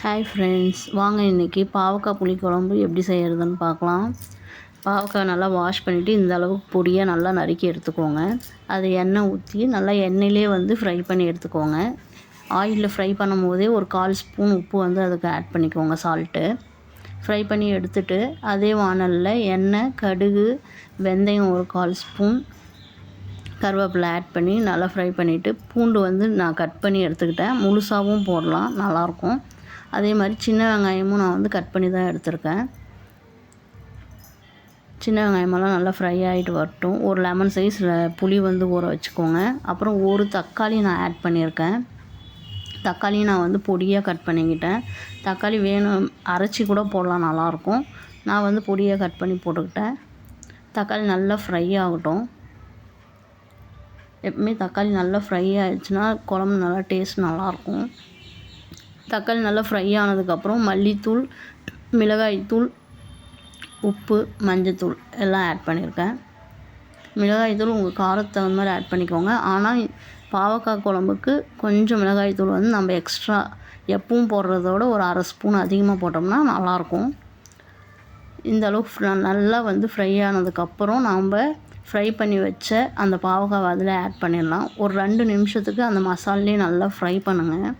Hi friends, வாங்க இன்றைக்கி பாவக்காய் புளிக்குழம்பு எப்படி செய்கிறதுன்னு பார்க்கலாம். பாவக்காய் நல்லா வாஷ் பண்ணிவிட்டு இந்த அளவுக்கு பொடியாக நல்லா நறுக்கி எடுத்துக்கோங்க. அது எண்ணெய் ஊற்றி நல்லா எண்ணெயிலே ஃப்ரை பண்ணி எடுத்துக்கோங்க. ஆயிலில் ஃப்ரை பண்ணும் போதே ஒரு 1/4 ஸ்பூன் உப்பு அதுக்கு ஆட் பண்ணிக்கோங்க, சால்ட்டு. ஃப்ரை பண்ணி எடுத்துகிட்டு அதே வானலில் எண்ணெய், கடுகு, வெந்தயம் ஒரு 1/4 ஸ்பூன், கருவேப்பிலை ஆட் பண்ணி நல்லா ஃப்ரை பண்ணிவிட்டு பூண்டு நான் கட் பண்ணி எடுத்துக்கிட்டேன். முழுசாகவும் போடலாம், நல்லாயிருக்கும். அதே மாதிரி சின்ன வெங்காயமும் நான் கட் பண்ணி தான் எடுத்திருக்கேன். சின்ன வெங்காயமெல்லாம் நல்லா ஃப்ரை ஆகிட்டு வரட்டும். ஒரு லெமன் சைஸ் புளி ஊற வச்சுக்கோங்க. அப்புறம் ஒரு தக்காளி நான் ஆட் பண்ணியிருக்கேன். தக்காளியும் நான் பொடியாக கட் பண்ணிக்கிட்டேன். தக்காளி வேணும் அரைச்சி கூட போடலாம், நல்லாயிருக்கும். நான் பொடியாக கட் பண்ணி போட்டுக்கிட்டேன். தக்காளி நல்லா ஃப்ரை ஆகட்டும். எப்பவுமே தக்காளி நல்லா ஃப்ரை ஆகிடுச்சுன்னா குழம்பு நல்லா டேஸ்ட் நல்லாயிருக்கும். தக்காளி நல்லா ஃப்ரை ஆனதுக்கப்புறம் மல்லித்தூள், மிளகாய்த்தூள், உப்பு, மஞ்சத்தூள் எல்லாம் ஆட் பண்ணியிருக்கேன். மிளகாய்த்தூள் உங்கள் காரத்துக்கு தகுந்த மாதிரி ஆட் பண்ணிக்கோங்க. ஆனால் பாவக்காய் குழம்புக்கு கொஞ்சம் மிளகாய்த்தூள் நம்ம எக்ஸ்ட்ரா எப்பவும் போடுறதோட ஒரு 1/2 ஸ்பூன் அதிகமாக போட்டோம்னா நல்லாயிருக்கும். இந்த அளவுக்கு நல்லா ஃப்ரை ஆனதுக்கப்புறம் நாம் ஃப்ரை பண்ணி வச்ச அந்த பாவக்காய் அதில் ஆட் பண்ணிடலாம். ஒரு 2 நிமிஷத்துக்கு அந்த மசாலாலே நல்லா ஃப்ரை பண்ணுங்கள்.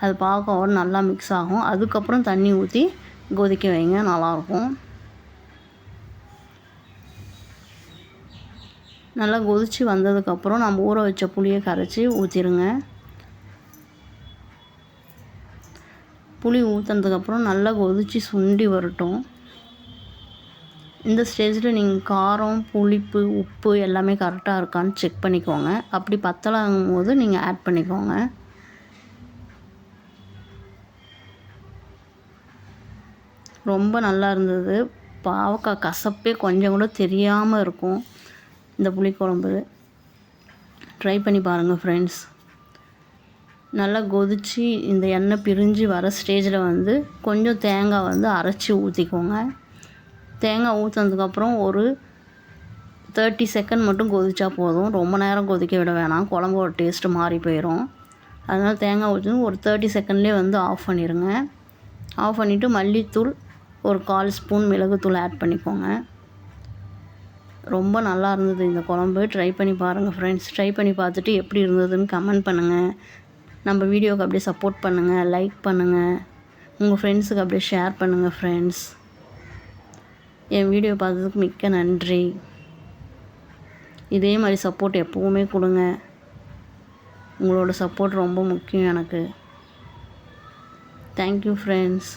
அது பாவக்காயோடு நல்லா மிக்ஸ் ஆகும். அதுக்கப்புறம் தண்ணி ஊற்றி கொதிக்க வைங்க, நல்லாயிருக்கும். நல்லா கொதித்து வந்ததுக்கப்புறம் நம்ம ஊற வச்ச புளியை கரைச்சி ஊற்றிடுங்க. புளி ஊற்றினதுக்கப்புறம் நல்லா கொதித்து சுண்டி வரட்டும். இந்த ஸ்டேஜில் நீங்கள் காரம், புளிப்பு, உப்பு எல்லாமே கரெக்டாக இருக்கான்னு செக் பண்ணிக்கோங்க. அப்படி பத்தலாகும் போது நீங்கள் ஆட் பண்ணிக்கோங்க. ரொம்ப நல்லா இருந்தது. பாவக்காய் கசப்பே கொஞ்சம் கூட தெரியாமல் இருக்கும் இந்த புளிக்குழம்பு. ட்ரை பண்ணி பாருங்கள் ஃப்ரெண்ட்ஸ். நல்லா கொதித்து இந்த எண்ணெய் பிரிஞ்சு வர ஸ்டேஜில் கொஞ்சம் தேங்காய் அரைச்சி ஊற்றிக்கோங்க. தேங்காய் ஊற்றினதுக்கப்புறம் ஒரு 30 செகண்ட் மட்டும் கொதிச்சா போதும். ரொம்ப நேரம் கொதிக்க விட வேணாம், குழம்போட டேஸ்ட்டு மாறி போயிடும். அதனால் தேங்காய் ஊற்றி ஒரு 30 செகண்ட்லேயே ஆஃப் பண்ணிடுங்க. ஆஃப் பண்ணிவிட்டு மல்லித்தூள் ஒரு 1/4 ஸ்பூன், மிளகுத்தூள் ஆட் பண்ணிக்கோங்க. ரொம்ப நல்லா இருந்தது இந்த குழம்பு. ட்ரை பண்ணி பாருங்கள் ஃப்ரெண்ட்ஸ். ட்ரை பண்ணி பார்த்துட்டு எப்படி இருந்ததுன்னு கமெண்ட் பண்ணுங்கள். நம்ம வீடியோவுக்கு அப்படியே சப்போர்ட் பண்ணுங்கள், லைக் பண்ணுங்கள், உங்கள் ஃப்ரெண்ட்ஸுக்கு அப்படியே ஷேர் பண்ணுங்கள் ஃப்ரெண்ட்ஸ். என் வீடியோ பார்த்ததுக்கு மிக்க நன்றி. இதே மாதிரி சப்போர்ட் எப்போவுமே கொடுங்க. உங்களோட சப்போர்ட் ரொம்ப முக்கியம் எனக்கு. Thank you friends.